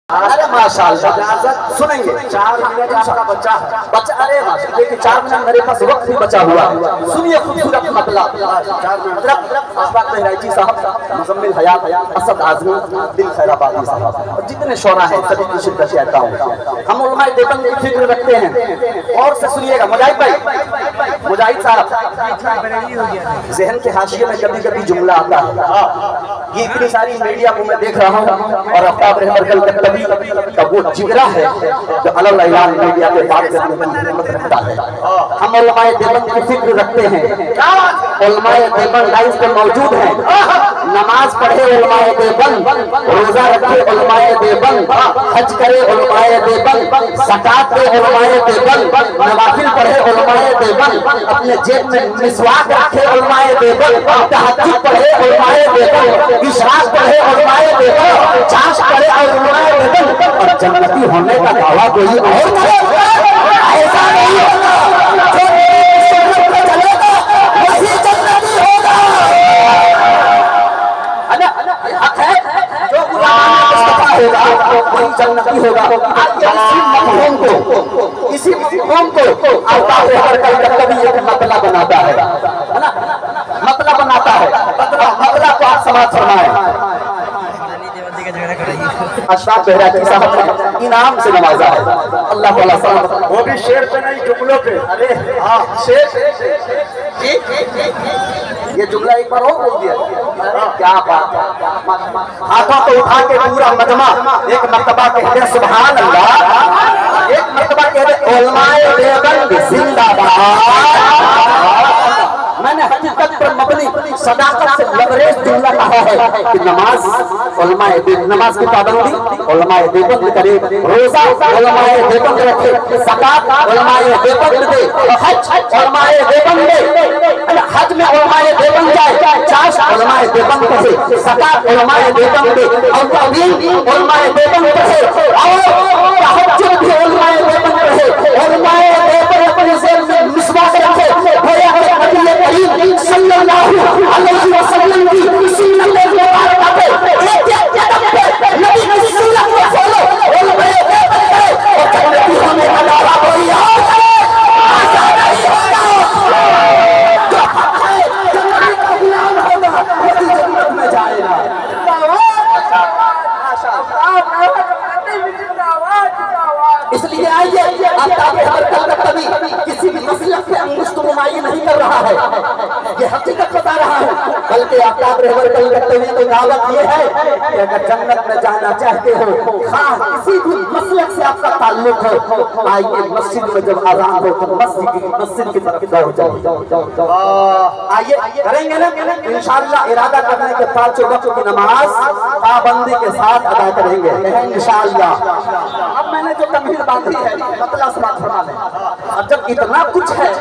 ارے ماشاءاللہ سنیں گے 4 منٹ آپ کا بچہ ہے ارے ماشاءاللہ لیکن 4 منٹ میرے پاس وقت بھی بچا ہوا ہے. سنیے خوبصورت مطلب اشفاق بہرائچی صاحب، مزمل حیات، اسد اعظمی، دل خیر آبادی صاحب اور جتنے شعراء ہیں سبھی کی شرکت چاہتا ہوں. ہم علماء دیوبند کی فکر رکھتے ہیں. اور سے سنیے گا مجاہد بھائی، مجاہد صاحب، ذہن کے حاشیے میں کبھی کبھی جملہ آتا ہے. یہ اتنی ساری میڈیا کو میں دیکھ رہا ہوں اور آفتاب رحمت کبھی کا وہ جگرا ہے جو علل اعلان میڈیا پہ بات کرنے کی ہمت رکھتا ہے. ہم علماء دیوبند کی فکر رکھتے ہیں. علماء دیوبند لائف پہ موجود ہیں. نماز پڑھے علماء دیوبند، روزہ رکھے علماء دیوبند، حج کرے علماء دیوبند، زکات دے علماء دیوبند، نوافل پڑھے علماء دیوبند، اپنے جیب میں مسواک رکھے علماء دیوبند، تہجد پڑھے علماء دیوبند، اشراق پڑھے علماء دیوبند، چاش پڑھے علماء دیوبند. اور جنتی ہونے کا دعویٰ کوئی اور کرے ایسا نہیں ہوگا. جو سنت پہ چلے گا وہی جنتی ہوگا. حق ہے جو غلامان مصطفیٰ ہوگا وہی جنتی ہوگا. اسی مفہوم کو آفتاب رحمت کا کبھی ایک مطلب بناتا ہے نا، مطلب بناتا ہے. مطلب کو آپ سماعت فرمائیں. اشفاق بہرائچی صاحب نے انعام سے نوازا ہے. اللہ تعالیٰ سلامت. وہ بھی شعر پہ نہیں، جملوں پہ. ارے شعر یہ جملہ ایک بار اور بول دیا. کیا بات ہے. ہاتھوں کو اٹھا کے پورا مجمع ایک مرتبہ کہتے ہیں سبحان اللہ. ایک مرتبہ کہتے ہیں علماء دیوبند زندہ باد. میں نے حقیقت پر مبنی صداقت سے لبریز جملہ کہا ہے کہ نماز علماء دیوبند، نماز کی پابندی علماء دیوبند کرے، روزہ علماء دیوبند رکھے، زکات علماء دیوبند دے، حج علماء دیوبند دے، حج میں علماء دیوبند جائے، چاش علماء دیوبند پڑھے، زکات علماء دیوبند دے، اور تعلیم علماء دیوبند پڑھے، اور تہجد بھی علماء دیوبند پڑھے. علماء دیوبند اپنے ذہن میں مسواک رکھے. صلی اللہ علیہ وسلم کی سنت مبارکہ پہ ایک قدم پہ نبی کی سنت کو فالو علماء دیوبند کرے اور جنتی ہونے کا دعویٰ کوئی اور کرے ایسا نہیں ہوگا. جو حق ہے جنت کا غلام ہوگا وہی جنت میں جائے گا. اس لیے آئیے آفتاب رحمت کا کبھی کسی بھی مسلک سے انگشت نمائی نہیں کر رہا ہے، یہ حقیقت بتا رہا ہے. بلکہ آفتاب رحمت کی دعوت یہ ہے کہ اگر جنت میں جانا چاہتے ہو، ہاں کسی بھی مسلک سے آپ کا تعلق ہو، آئیے مسجد میں جب اذان ہو تو مسجد کی طرف دوڑ جاؤ. آئیے کریں گے نا انشاءاللہ. ارادہ کرنے کے 5 وقت کی نماز پابندی کے ساتھ ادا کریں گے انشاءاللہ. اب میں نے جو تمہید باندھی ہے مطلب سماعت فرما لیں. اور جب اتنا کچھ ہے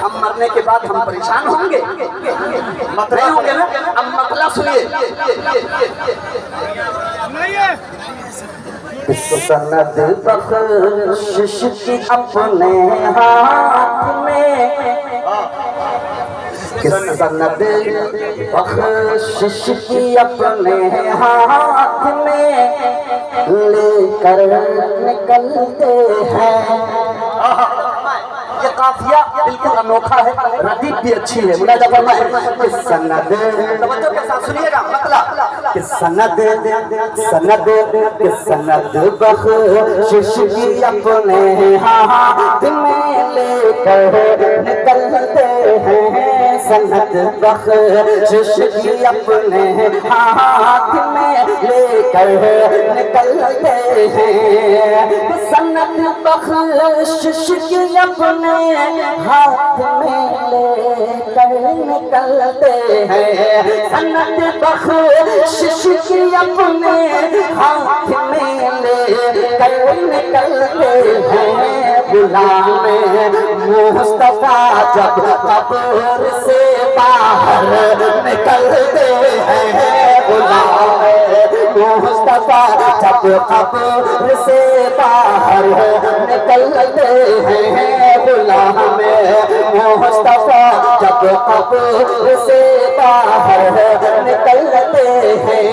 ہم مرنے کے بعد ہم پریشان ہوں گے نہیں ہوں گے نا. اب مطلب سنیے. سند بخشش کی اپنے ہاتھ میں، سند بخشش کی اپنے ہاتھ میں لے کر نکلتے ہیں. یہ قافیہ بالکل انوکھا ہے، ردیف بھی اچھی ہے. ملاحظہ فرمائیں کہ سند، توجہ کے ساتھ سنیے گا مطلب کہ سند بخشش کی اپنے ہاتھ میں لے کر نکلتے ہیں. سند بخشش کی اپنے ہاتھ میں لے کر نکلتے ہیں. سند بخشش کی اپنے ہاتھ میں لے کر نکلتے ہیں. سند بخشش کی اپنے ہاتھ میں لے کر نکلتے ہیں. غلام مصطفیٰ جب قبر سے باہر نکلتے ہیں. غلام مصطفیٰ جب قبر سے باہر نکلتے ہیں. غلام مصطفیٰ جب قبر سے باہر نکلتے ہیں.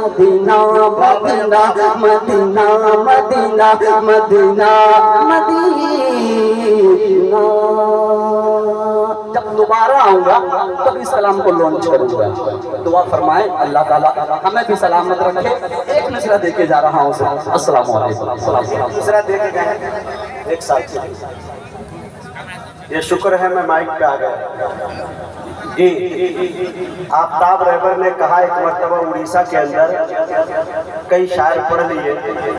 مدینہ مدینہ مدینہ مدینہ مدینہ مدینہ جب دوبارہ آؤں گا تبھی سلام کو لانچ کروں گا دعا فرمائیں اللہ تعالیٰ ہمیں بھی سلامت رکھے ایک مصرع دے کے جا رہا ہوں السلام علیکم دوسرا دیکھ گئے ایک ساتھ یہ شکر ہے میں مائک پہ آ گیا جی آفتاب رہبر نے کہا ایک مرتبہ اڑیسہ کے اندر کئی شاعر پڑھ لیے